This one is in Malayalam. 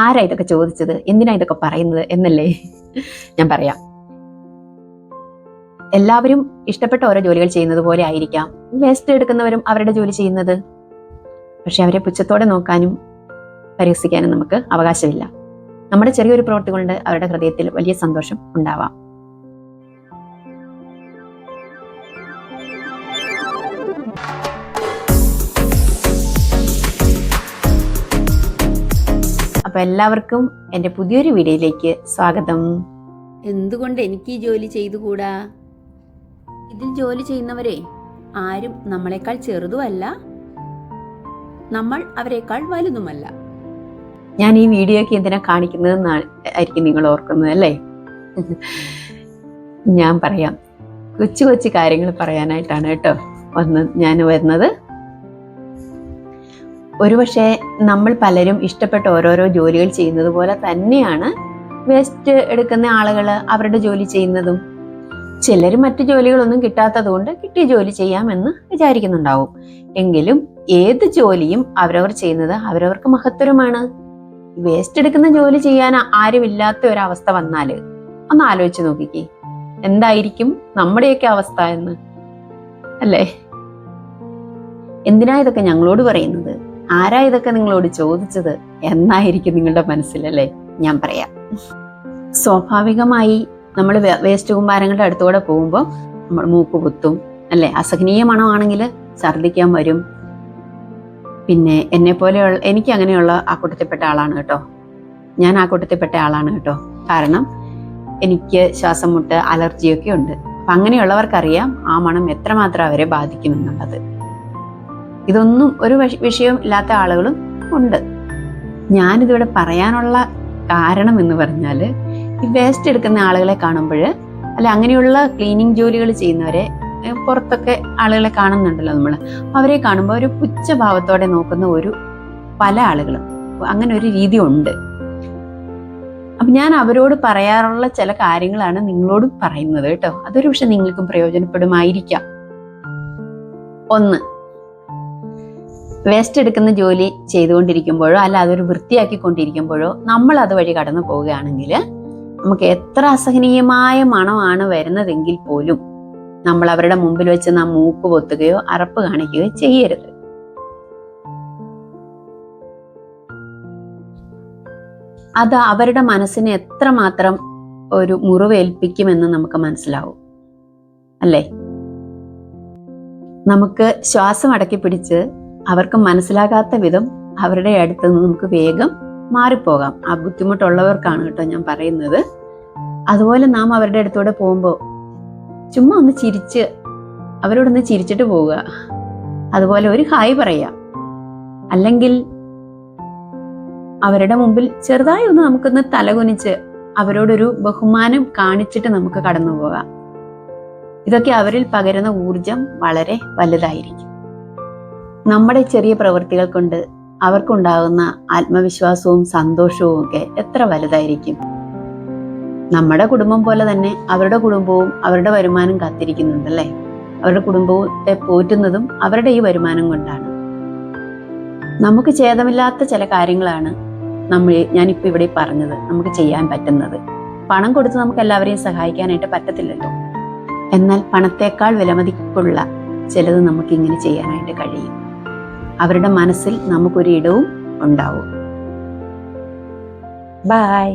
ആരാ ഇതൊക്കെ ചോദിച്ചത്, എന്തിനാ ഇതൊക്കെ പറയുന്നത് എന്നല്ലേ ഞാൻ പറയാം. എല്ലാവരും ഇഷ്ടപ്പെട്ട ഓരോ ജോലികൾ ചെയ്യുന്നത് പോലെ ആയിരിക്കാം വേസ്റ്റ് എടുക്കുന്നവരും അവരുടെ ജോലി ചെയ്യുന്നത്. പക്ഷെ അവരെ പുച്ഛത്തോടെ നോക്കാനും പരിഹസിക്കാനും നമുക്ക് അവകാശമില്ല. നമ്മുടെ ചെറിയൊരു പ്രവൃത്തി കൊണ്ട് അവരുടെ ഹൃദയത്തിൽ വലിയ സന്തോഷം ഉണ്ടാവാം. അപ്പൊ എല്ലാവർക്കും എൻ്റെ പുതിയൊരു വീഡിയോയിലേക്ക് സ്വാഗതം. എന്തുകൊണ്ട് എനിക്ക് ഈ ജോലി ചെയ്തുകൂടാ? ഇതിൽ ജോലി ചെയ്യുന്നവരെ ആരും നമ്മളെക്കാൾ ചെറുതുമല്ല, നമ്മൾ അവരെക്കാൾ വലുതുമല്ല. ഞാൻ ഈ വീഡിയോയ്ക്ക് എന്തിനാ കാണിക്കുന്നതെന്നാണ് ആയിരിക്കും നിങ്ങൾ ഓർക്കുന്നത് അല്ലേ? ഞാൻ പറയാം, കൊച്ചു കൊച്ചു കാര്യങ്ങൾ പറയാനായിട്ടാണ് കേട്ടോ ഞാൻ വരുന്നത്. ഒരുപക്ഷെ നമ്മൾ പലരും ഇഷ്ടപ്പെട്ട ഓരോരോ ജോലികൾ ചെയ്യുന്നത് പോലെ തന്നെയാണ് വേസ്റ്റ് എടുക്കുന്ന ആളുകൾ അവരുടെ ജോലി ചെയ്യുന്നതും. ചിലർ മറ്റു ജോലികളൊന്നും കിട്ടാത്തത് കൊണ്ട് കിട്ടിയ ജോലി ചെയ്യാമെന്ന് വിചാരിക്കുന്നുണ്ടാവും. എങ്കിലും ഏത് ജോലിയും അവരവർ ചെയ്യുന്നത് അവരവർക്ക് മഹത്തരമാണ്. വേസ്റ്റ് എടുക്കുന്ന ജോലി ചെയ്യാൻ ആരുമില്ലാത്ത ഒരവസ്ഥ വന്നാല് ഒന്ന് ആലോചിച്ച് നോക്കിക്കേ, എന്തായിരിക്കും നമ്മുടെയൊക്കെ അവസ്ഥ എന്ന് അല്ലേ? എന്തിനാ ഇതൊക്കെ ഞങ്ങളോട് പറയുന്നത്, ആരാ ഇതൊക്കെ നിങ്ങളോട് ചോദിച്ചത് എന്നായിരിക്കും നിങ്ങളുടെ മനസ്സിലല്ലേ? ഞാൻ പറയാം. സ്വാഭാവികമായി നമ്മൾ വേസ്റ്റ് കുമ്പാരങ്ങളുടെ അടുത്തൂടെ പോകുമ്പോൾ നമ്മൾ മൂക്ക് കുത്തും അല്ലെ? അസഹനീയ മണമാണെങ്കിൽ ഛർദ്ദിക്കാൻ വരും. പിന്നെ എന്നെ പോലെയുള്ള, എനിക്ക് അങ്ങനെയുള്ള ആ കൂട്ടത്തിൽപ്പെട്ട ആളാണ് കേട്ടോ. ഞാൻ ആ കൂട്ടത്തിൽപ്പെട്ട ആളാണ് കേട്ടോ. കാരണം എനിക്ക് ശ്വാസം മുട്ട്, അലർജിയൊക്കെ ഉണ്ട്. അപ്പൊ അങ്ങനെയുള്ളവർക്കറിയാം ആ മണം എത്രമാത്രം അവരെ ബാധിക്കുമെന്നുള്ളത്. ഇതൊന്നും ഒരു വിഷയം ഇല്ലാത്ത ആളുകളും ഉണ്ട്. ഞാനിതിവിടെ പറയാനുള്ള കാരണം എന്ന് പറഞ്ഞാല്, ഈ വേസ്റ്റ് എടുക്കുന്ന ആളുകളെ കാണുമ്പോൾ, അല്ലെ അങ്ങനെയുള്ള ക്ലീനിങ് ജോലികൾ ചെയ്യുന്നവരെ പുറത്തൊക്കെ ആളുകളെ കാണുന്നുണ്ടല്ലോ നമ്മൾ, അവരെ കാണുമ്പോൾ ഒരു പുച്ഛഭാവത്തോടെ നോക്കുന്ന പല ആളുകളും, അങ്ങനെ ഒരു രീതി ഉണ്ട്. അപ്പൊ ഞാൻ അവരോട് പറയാറുള്ള ചില കാര്യങ്ങളാണ് നിങ്ങളോടും പറയുന്നത് കേട്ടോ. അതൊരു പക്ഷെ നിങ്ങൾക്കും പ്രയോജനപ്പെടുമായിരിക്കാം. ഒന്ന്, വേസ്റ്റ് എടുക്കുന്ന ജോലി ചെയ്തുകൊണ്ടിരിക്കുമ്പോഴോ അല്ല അതൊരു വൃത്തിയാക്കിക്കൊണ്ടിരിക്കുമ്പോഴോ നമ്മൾ അതുവഴി കടന്നു പോവുകയാണെങ്കിൽ നമുക്ക് എത്ര അസഹനീയമായ മണമാണ് വരുന്നതെങ്കിൽ പോലും നമ്മൾ അവരുടെ മുമ്പിൽ വെച്ച് നാം മൂക്ക് പൊത്തുകയോ അറപ്പ് കാണിക്കുകയോ ചെയ്യരുത്. അത് അവരുടെ മനസ്സിനെ എത്രമാത്രം ഒരു മുറിവേൽപ്പിക്കുമെന്ന് നമുക്ക് മനസ്സിലാവും അല്ലേ? നമുക്ക് ശ്വാസം അടക്കി പിടിച്ച് അവർക്ക് മനസ്സിലാകാത്ത വിധം അവരുടെ അടുത്ത് നിന്ന് നമുക്ക് വേഗം മാറിപ്പോകാം. ആ ബുദ്ധിമുട്ടുള്ളവർക്കാണ് കേട്ടോ ഞാൻ പറയുന്നത്. അതുപോലെ നാം അവരുടെ അടുത്തൂടെ പോകുമ്പോൾ ചുമ്മാ ഒന്ന് ചിരിച്ച് അവരോടൊന്ന് ചിരിച്ചിട്ട് പോവുക. അതുപോലെ ഒരു ഹായ് പറയാം. അല്ലെങ്കിൽ അവരുടെ മുമ്പിൽ ചെറുതായി ഒന്ന് നമുക്കൊന്ന് തലകുനിച്ച് അവരോടൊരു ബഹുമാനം കാണിച്ചിട്ട് നമുക്ക് കടന്നു പോകാം. ഇതൊക്കെ അവരിൽ പകരുന്ന ഊർജം വളരെ വലുതായിരിക്കും. നമ്മുടെ ചെറിയ പ്രവൃത്തികൾ കൊണ്ട് അവർക്കുണ്ടാകുന്ന ആത്മവിശ്വാസവും സന്തോഷവും ഒക്കെ എത്ര വലുതായിരിക്കും. നമ്മുടെ കുടുംബം പോലെ തന്നെ അവരുടെ കുടുംബവും അവരുടെ വരുമാനം കാത്തിരിക്കുന്നുണ്ടല്ലേ? അവരുടെ കുടുംബത്തെ പോറ്റുന്നതും അവരുടെ ഈ വരുമാനം കൊണ്ടാണ്. നമുക്ക് ഛേദമില്ലാത്ത ചില കാര്യങ്ങളാണ് ഞാനിപ്പോൾ ഇവിടെ പറഞ്ഞത് നമുക്ക് ചെയ്യാൻ പറ്റുന്നത്. പണം കൊടുത്ത് നമുക്ക് എല്ലാവരെയും സഹായിക്കാനായിട്ട് പറ്റത്തില്ലല്ലോ. എന്നാൽ പണത്തേക്കാൾ വിലമതിപ്പുള്ള ചിലത് നമുക്ക് ഇങ്ങനെ ചെയ്യാനായിട്ട് കഴിയും. അവരുടെ മനസ്സിൽ നമുക്കൊരു ഇടവും ഉണ്ടാവും. ബൈ.